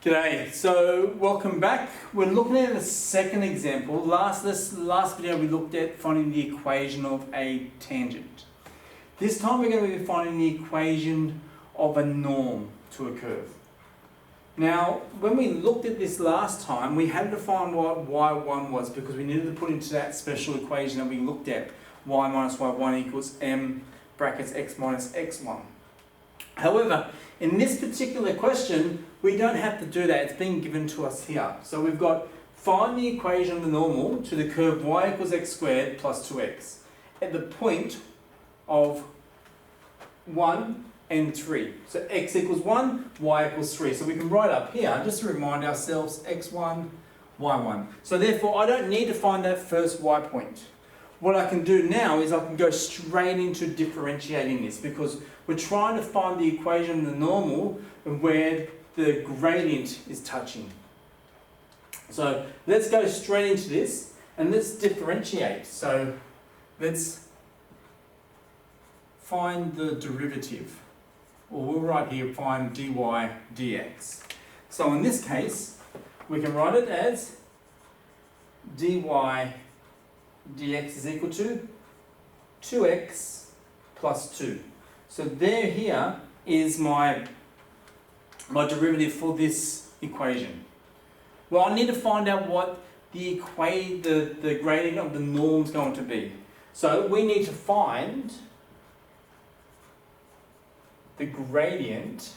G'day, so welcome back. We're looking at a second example. Last video we looked at finding the equation of a tangent. This time we're going to be finding the equation of a norm to a curve. Now, when we looked at this last time, we had to find what y1 was because we needed to put into that special equation that we looked at, y minus y1 equals m brackets x minus x1. However, in this particular question, we don't have to do that. It's being given to us here. So we've got find the equation of the normal to the curve y equals x squared plus 2x at the point of 1 and 3. So x equals 1, y equals 3. So we can write up here, just to remind ourselves, x1, y1. So therefore, I don't need to find that first y point. What I can do now is I can go straight into differentiating this because we're trying to find the equation of the normal where the gradient is touching. So let's go straight into this and let's differentiate. So let's find the derivative, or we'll write here find dy dx. So in this case, we can write it as dy dx is equal to 2x plus 2. So there here is my derivative for this equation. Well, I need to find out what the gradient of the norm is going to be. So we need to find the gradient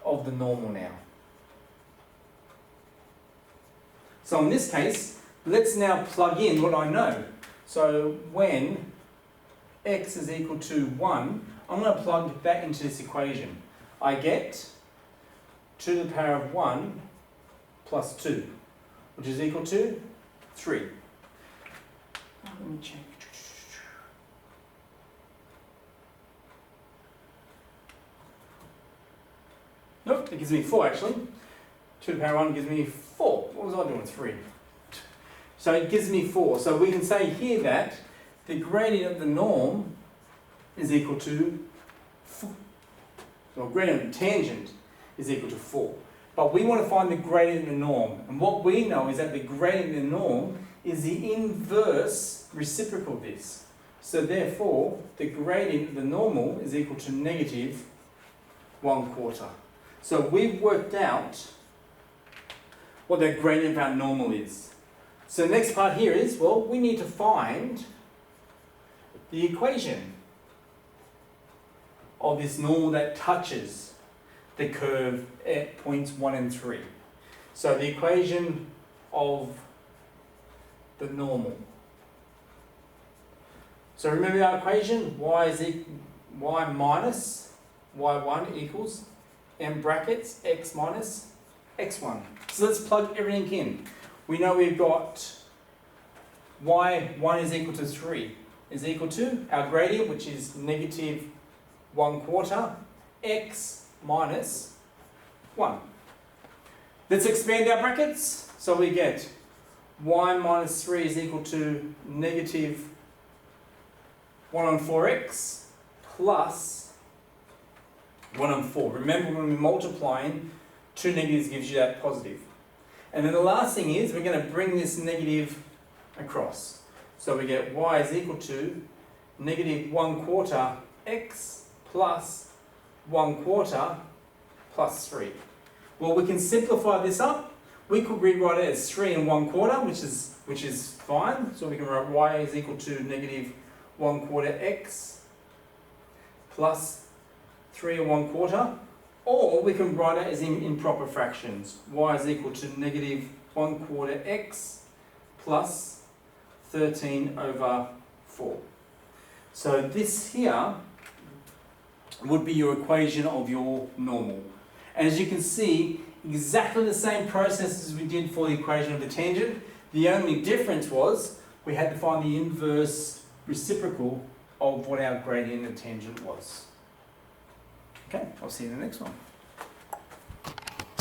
of the normal now. So in this case, let's now plug in what I know. So when x is equal to 1, I'm going to plug that into this equation. I get 2 to the power of 1 plus 2, which is equal to 3. Let me check. Nope, it gives me 4 actually. 2 to the power of 1 gives me 4. What was I doing? 3. So it gives me 4. So we can say here that the gradient of the norm is equal to 4. So gradient of the tangent is equal to 4. But we want to find the gradient of the norm. And what we know is that the gradient of the norm is the inverse reciprocal of this. So therefore, the gradient of the normal is equal to negative 1/4. So we've worked out what the gradient of our normal is. So the next part here is, well, we need to find the equation of this normal that touches the curve at points 1 and 3. So the equation of the normal. So remember our equation, y minus y1 equals m brackets x minus x1. So let's plug everything in. We know we've got y1 is equal to 3 is equal to our gradient, which is negative 1/4 x minus 1. Let's expand our brackets. So we get y minus 3 is equal to negative 1/4x plus 1/4. Remember, when we're multiplying, 2 negatives gives you that positive. And then the last thing is we're going to bring this negative across. So we get y is equal to negative 1/4 x plus 1/4 plus 3. Well, we can simplify this up. We could rewrite it as 3 and 1/4, which is fine. So we can write y is equal to negative 1/4 x plus 3 and 1/4. Or we can write it as in improper fractions. Y is equal to negative 1/4 x plus 13/4. So this here would be your equation of your normal. And as you can see, exactly the same process as we did for the equation of the tangent. The only difference was we had to find the inverse reciprocal of what our gradient of tangent was. Okay, I'll see you in the next one.